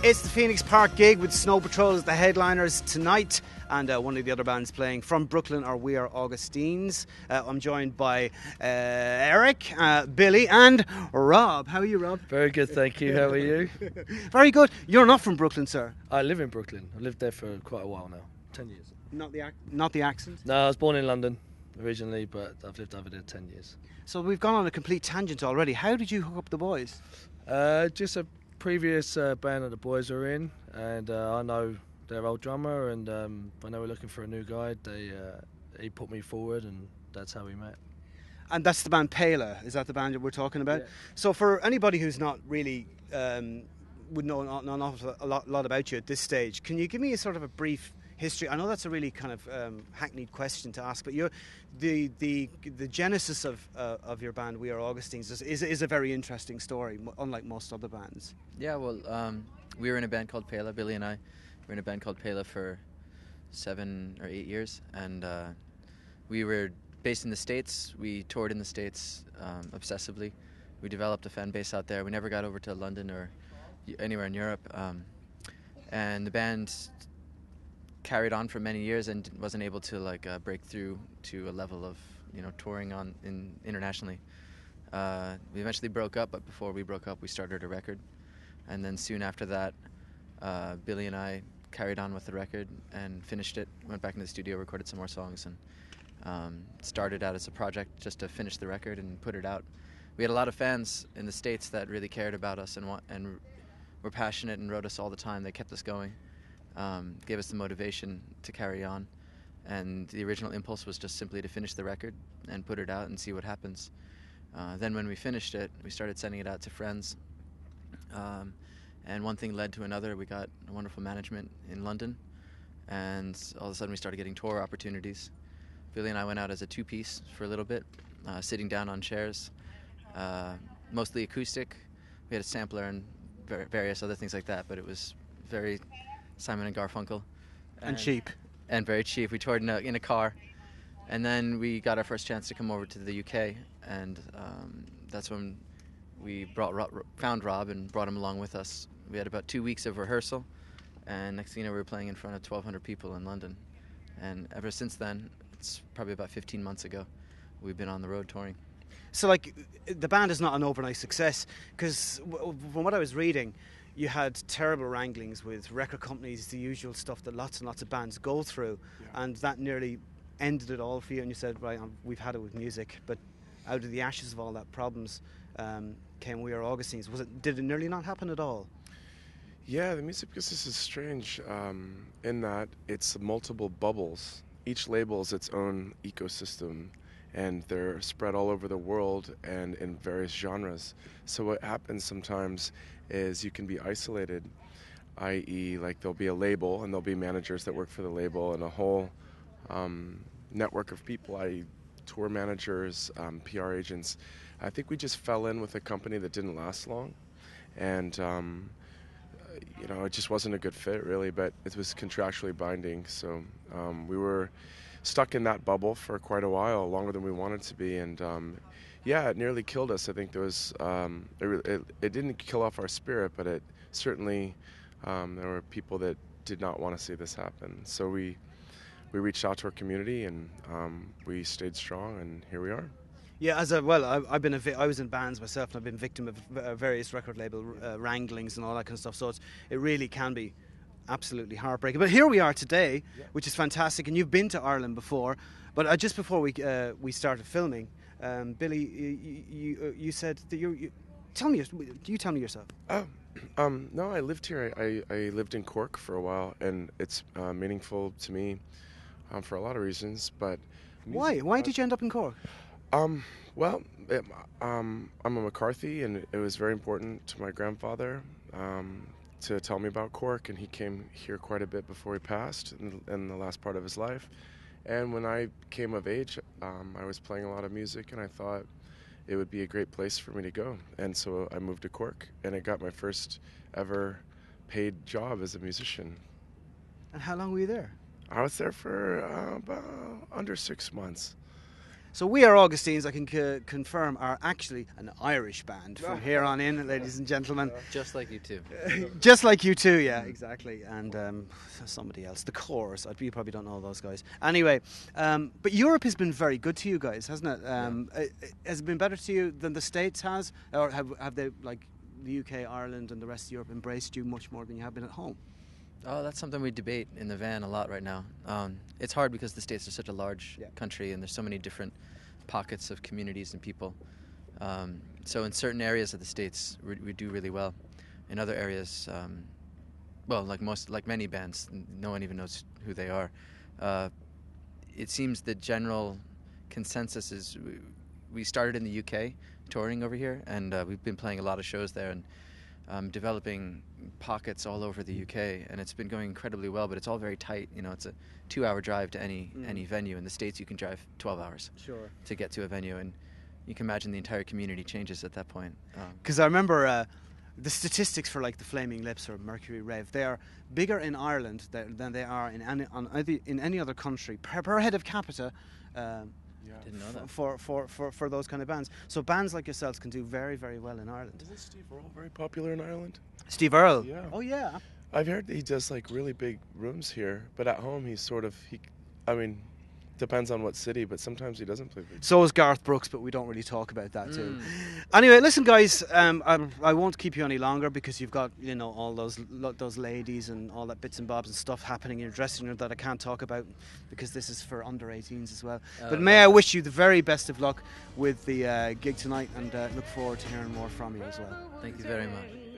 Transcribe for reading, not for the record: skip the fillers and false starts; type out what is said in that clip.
It's the Phoenix Park gig with Snow Patrol as the headliners tonight, and one of the other bands playing from Brooklyn are We Are Augustines. I'm joined by Eric, Billy and Rob. How are you, Rob? Very good, thank you. How are you? Very good. You're not from Brooklyn, sir? I live in Brooklyn. I lived there for quite a while now, 10 years. Not the accent? No, I was born in London originally, but I've lived over there 10 years. So we've gone on a complete tangent already. How did you hook up the boys? Just a previous band that the boys were in, and I know their old drummer, and when they were looking for a new guy, he put me forward, and that's how we met. And that's the band Pela. Is that the band that we're talking about? Yeah. So for anybody who's not really would know a lot about you at this stage, can you give me a sort of a brief history? I know that's a really kind of hackneyed question to ask, but the genesis of your band, We Are Augustines, is a very interesting story, unlike most other bands. Yeah, well, we were in a band called Pela. Billy and I were in a band called Pela for 7 or 8 years, and we were based in the States. We toured in the States obsessively. We developed a fan base out there. We never got over to London or anywhere in Europe, and the band carried on for many years and wasn't able to break through to a level of touring internationally. We eventually broke up, but before we broke up, we started a record, and then soon after that, Billy and I carried on with the record and finished it. Went back into the studio, recorded some more songs, and started out as a project just to finish the record and put it out. We had a lot of fans in the States that really cared about us and were passionate and wrote us all the time. They kept us going. Gave us the motivation to carry on, and the original impulse was just simply to finish the record and put it out and see what happens. Then when we finished it, we started sending it out to friends, and one thing led to another. We got a wonderful management in London, and all of a sudden we started getting tour opportunities. Billy and I went out as a two-piece for a little bit, sitting down on chairs, mostly acoustic. We had a sampler and various other things like that, but it was very Simon and Garfunkel. And cheap. And very cheap. We toured in a car. And then we got our first chance to come over to the UK, and that's when we found Rob and brought him along with us. We had about 2 weeks of rehearsal, and next thing you know, we were playing in front of 1,200 people in London. And ever since then, it's probably about 15 months ago, we've been on the road touring. So, the band is not an overnight success, because from what I was reading, you had terrible wranglings with record companies, the usual stuff that lots and lots of bands go through, and that nearly ended it all for you, and you said, right, we've had it with music. But out of the ashes of all that problems came We Are Augustines. Did it nearly not happen at all? Yeah, the music business is strange in that it's multiple bubbles. Each label is its own ecosystem, and they're spread all over the world and in various genres. So what happens sometimes is you can be isolated, i.e. there'll be a label and there'll be managers that work for the label and a whole network of people, i.e. tour managers, PR agents. I think we just fell in with a company that didn't last long, and it just wasn't a good fit really, but it was contractually binding, so we were stuck in that bubble for quite a while, longer than we wanted to be, and it nearly killed us. I think there was it didn't kill off our spirit, but it certainly there were people that did not want to see this happen. So we reached out to our community, and we stayed strong, and here we are. Yeah, I was in bands myself, and I've been victim of various record label wranglings and all that kind of stuff. So it really can be absolutely heartbreaking. But here we are today, which is fantastic. And you've been to Ireland before, but just before we started filming, Billy, you said that you tell me yourself. No, I lived here. I lived in Cork for a while, and it's meaningful to me for a lot of reasons. But why did you end up in Cork? I'm a McCarthy, and it was very important to my grandfather to tell me about Cork, and he came here quite a bit before he passed in the last part of his life. And when I came of age, I was playing a lot of music, and I thought it would be a great place for me to go. And so I moved to Cork, and I got my first ever paid job as a musician. And how long were you there? I was there for about under 6 months. So We Are Augustines, I can confirm, are actually an Irish band from here on in, ladies and gentlemen. Just like you two. Just like you too, yeah, exactly. And somebody else, the Corrs. You probably don't know those guys. Anyway, but Europe has been very good to you guys, hasn't it? Has it been better to you than the States has? Or have they, like the UK, Ireland and the rest of Europe, embraced you much more than you have been at home? Oh, that's something we debate in the van a lot right now. It's hard because the States are such a large country and there's so many different pockets of communities and people. So in certain areas of the States, we do really well. In other areas, well, like many bands, no one even knows who they are. It seems the general consensus is we started in the UK, touring over here, and we've been playing a lot of shows there and developing pockets all over the UK, and it's been going incredibly well, but it's all very tight. You know, it's a 2-hour drive to any venue. In the States, you can drive 12 hours to get to a venue, and you can imagine the entire community changes at that point. Because I remember the statistics for like the Flaming Lips or Mercury Rev, they are bigger in Ireland than they are in any other country per head of capita. Didn't know that. For those kind of bands. So bands like yourselves can do very, very well in Ireland. Isn't Steve Earle very popular in Ireland? Steve Earle? Yeah. Oh, yeah. I've heard he does like really big rooms here, but at home he's sort of, I mean, depends on what city, but sometimes he doesn't play big. So is Garth Brooks, but we don't really talk about that too. Anyway, listen guys, I won't keep you any longer because you've got, you know, all those ladies and all that bits and bobs and stuff happening in your dressing room that I can't talk about because this is for under 18s as well. But may I wish you the very best of luck with the gig tonight, and look forward to hearing more from you as well. Thank you very much.